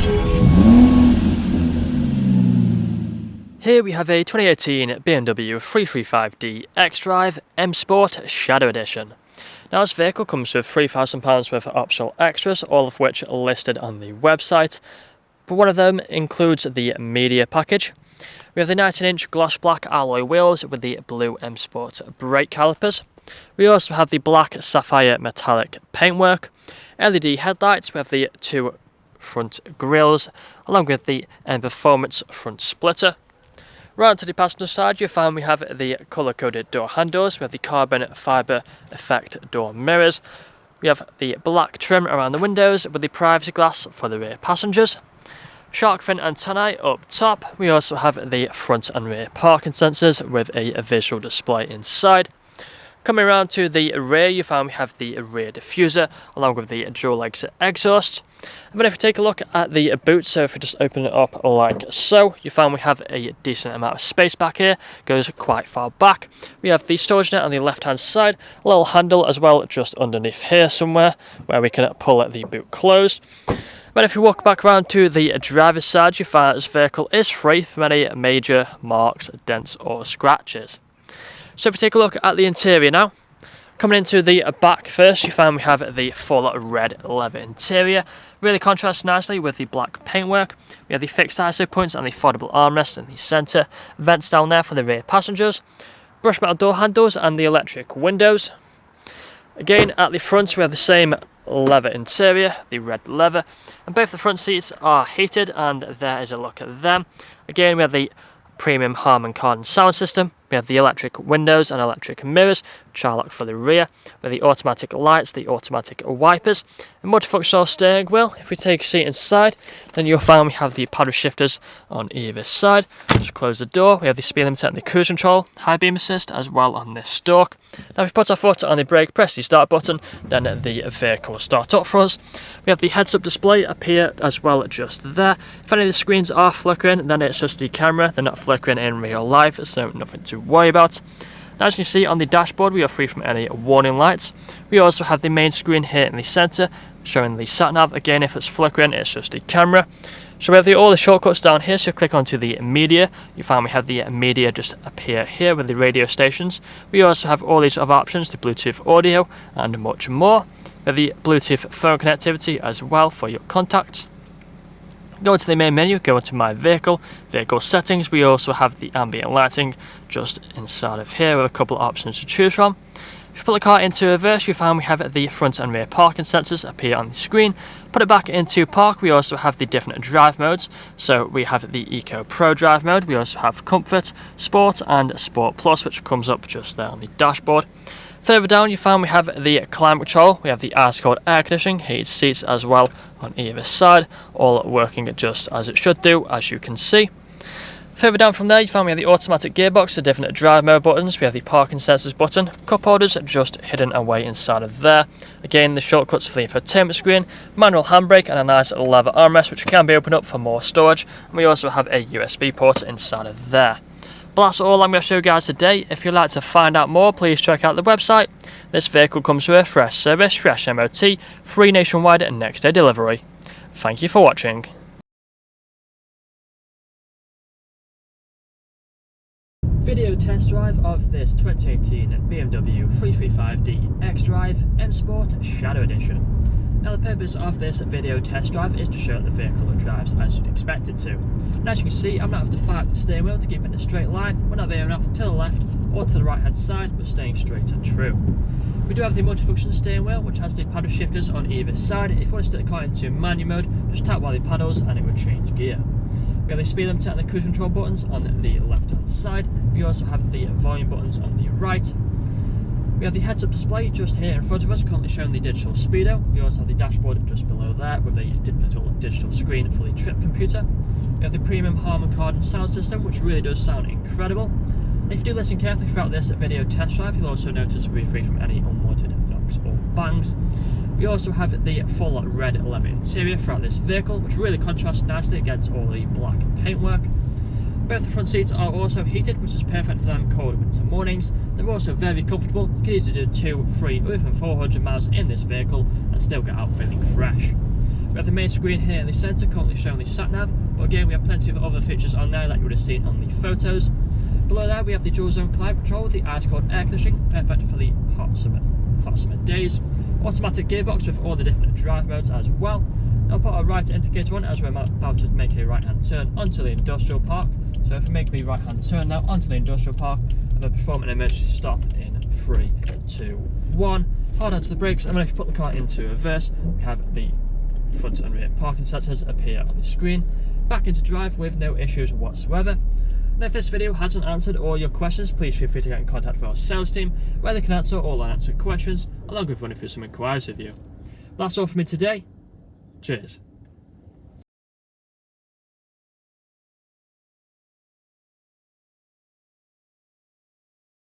Here we have a 2018 BMW 335D XDRIVE M Sport Shadow Edition. Now this vehicle comes with £3,000 worth of optional extras, all of which are listed on the website, but one of them includes the media package. We have the 19-inch gloss black alloy wheels with the blue M Sport brake calipers. We also have the black sapphire metallic paintwork, LED headlights. We have the two front grills along with the Performance front splitter. Right to the passenger side, you'll find we have the colour-coded door handles. We have the carbon fibre effect door mirrors. We have the black trim around the windows with the privacy glass for the rear passengers. Shark fin antennae up top. We also have the front and rear parking sensors with a visual display inside. Coming around to the rear, you find we have the rear diffuser along with the dual exit exhaust. And then if we take a look at the boot, so if we just open it up like so, you find we have a decent amount of space back here, goes quite far back. We have the storage net on the left hand side, a little handle as well just underneath here somewhere where we can pull the boot closed. But if you walk back around to the driver's side, you find this vehicle is free from any major marks, dents or scratches. So if we take a look at the interior now, coming into the back first, you find we have the full red leather interior. Really contrasts nicely with the black paintwork. We have the fixed ISO points and the foldable armrest in the centre. Vents down there for the rear passengers. Brush metal door handles and the electric windows. Again, at the front we have the same leather interior, the red leather. And both the front seats are heated, and there is a look at them. Again, we have the premium Harman Kardon sound system. We have the electric windows and electric mirrors, which are locked for the rear, with the automatic lights, the automatic wipers, a multifunctional steering wheel. If we take a seat inside, then you'll find we have the paddle shifters on either side. Just close the door. We have the speed limiter and the cruise control, high beam assist as well on this stalk. Now if we put our foot on the brake, press the start button, then the vehicle will start up for us. We have the heads-up display up here as well, just there. If any of the screens are flickering, then it's just the camera. They're not flickering in real life, so nothing to worry about. Now as you can see on the dashboard, we are free from any warning lights. We also have the main screen here in the centre showing the sat nav. Again, if it's flickering, it's just the camera. So we have all the shortcuts down here, so click onto the media. You find we have the media just appear here with the radio stations. We also have all these other options, the Bluetooth audio and much more. We have the Bluetooth phone connectivity as well for your contacts. Go into the main menu, go into my vehicle settings. We also have the ambient lighting just inside of here with a couple of options to choose from. If you put the car into reverse, you find we have the front and rear parking sensors appear on the screen. Put it back into park, we also have the different drive modes. So we have the Eco Pro drive mode, we also have Comfort, Sport and Sport Plus, which comes up just there on the dashboard. Further down you find we have the climate control, we have the ice-cold air conditioning, heated seats as well on either side, all working just as it should do, as you can see. Further down from there you find we have the automatic gearbox, the different drive mode buttons, we have the parking sensors button, cup holders just hidden away inside of there. Again, the shortcuts for the infotainment screen, manual handbrake and a nice leather armrest which can be opened up for more storage, and we also have a USB port inside of there. But that's all I'm going to show you guys today. If you'd like to find out more, please check out the website. This vehicle comes with a fresh service, fresh MOT, free nationwide and next day delivery. Thank you for watching. Video test drive of this 2018 BMW 335D XDRIVE M Sport Shadow Edition. Now the purpose of this video test drive is to show that the vehicle drives as you'd expect it to. And as you can see, I'm not having to fight with the steering wheel to keep it in a straight line. We're not veering off to the left or to the right hand side, but staying straight and true. We do have the multifunction steering wheel, which has the paddle shifters on either side. If you want to stick the car into manual mode, just tap one of the paddles and it would change gear. We have the speed limiter and the cruise control buttons on the left hand side. We also have the volume buttons on the right. We have the heads-up display just here in front of us, currently showing the digital speedo. We also have the dashboard just below there with a digital screen for the trip computer. We have the premium Harman Kardon sound system, which really does sound incredible. And if you do listen carefully throughout this video test drive, you'll also notice we'll be free from any unwanted knocks or bangs. We also have the full red leather interior throughout this vehicle, which really contrasts nicely against all the black paintwork. Both the front seats are also heated, which is perfect for them cold winter mornings. They're also very comfortable. You can easily do 2, 3 or even 400 miles in this vehicle and still get out feeling fresh. We have the main screen here in the centre, currently showing the sat-nav, but again we have plenty of other features on there that you would have seen on the photos. Below there we have the dual zone climate control with the ice-cold air conditioning, perfect for the hot summer days. Automatic gearbox with all the different drive modes as well. I'll put a right indicator on as we're about to make a right hand turn onto the industrial park. So if we make the right hand turn now onto the industrial park, and then perform an emergency stop in 3, 2, 1. Hold onto the brakes, and when I put the car into reverse, we have the front and rear parking sensors appear on the screen. Back into drive with no issues whatsoever. And if this video hasn't answered all your questions, please feel free to get in contact with our sales team, where they can answer all unanswered questions, along with running through some inquiries with you. That's all from me today. Cheers.